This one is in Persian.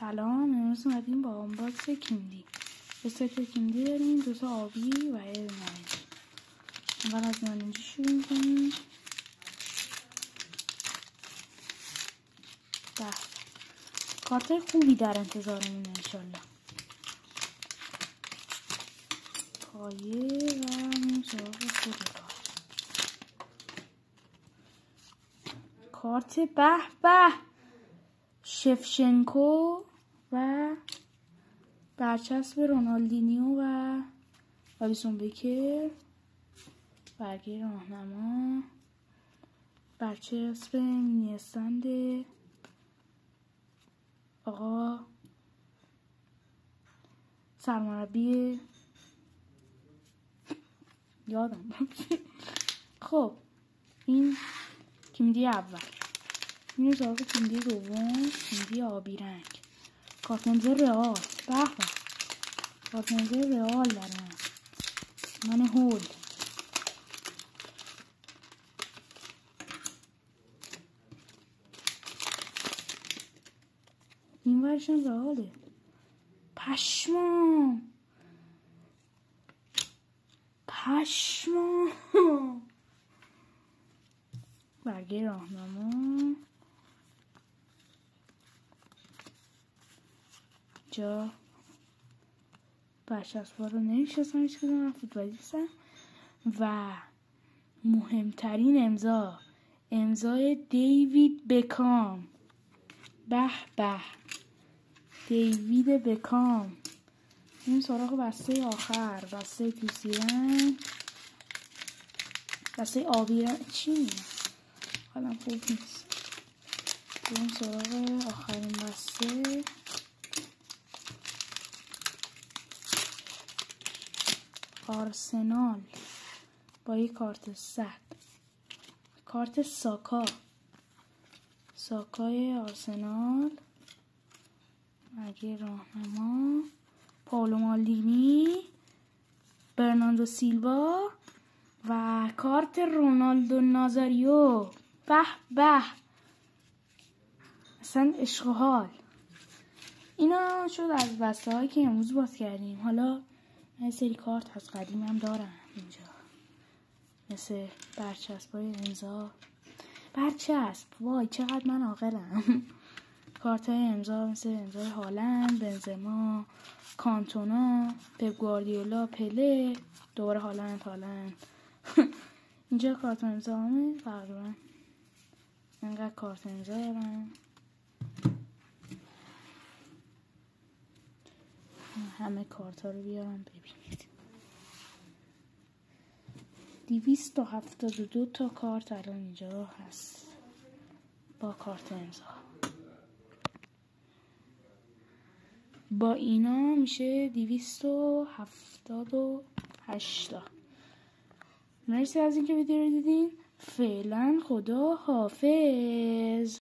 سلام، امروز اومدیم با آنباکس کیندی. یه ست کیندی داریم، 2 تا آبی و یه نارنجی. اول از نارنجی شروع می‌کنیم. کارتای خوبی در انتظارمونه انشالله. پایه و مجاب خود کارت به شفشنکو و برچسب رونالدینیو و آلیسون بکر، برگه راهنما، برچسب مینی استند آقا سرمربی یادم خب این کیندی اول. این سراغ کیندی دوم، کیندی آبی رنگ. کارتنزه رئال. به کارتنزه رئال دارم من هول. این ورشن رئاله. پشمام برگه راهنما، جا برچسب‌ها رو نمی‌شناسم هیچ کدوم، من فوتبالیستم. و مهمترین امضای دیوید بکام. به دیوید بکام. این سراغ بسته آخر، بسته توسی رنگ، بسته آبی رنگ. چی میگم حالم خوب نیست. این سراغ آخرین بسته. آرسنال با یک کارت صد، کارت ساکای آرسنال، برگه راهنما، پائولو مالدینی، برناردو سیلوا و کارت رونالدو نازاریو. به اصلا عشق و حال. اینا شد از بسته هایی که امروز باز کردیم. حالا من سری کارت از قدیم هم دارم اینجا، مثل برچسب های امضا. برچسب وای چقدر من عاقلم. کارت های امضا مثل امضای هالند، بنزما، کانتونا، پپ گواردیولا، پله، دوباره هالند. اینجا کارت امضا همه تقریبا اینقدر کارت امضا دارم. همه کارت ها رو بیارم ببینید. 272 تا کارت الان اینجا هست با کارت امضا. با اینا میشه 278 تا. مرسی از اینکه ویدیو رو دیدین. فعلا خدا حافظ.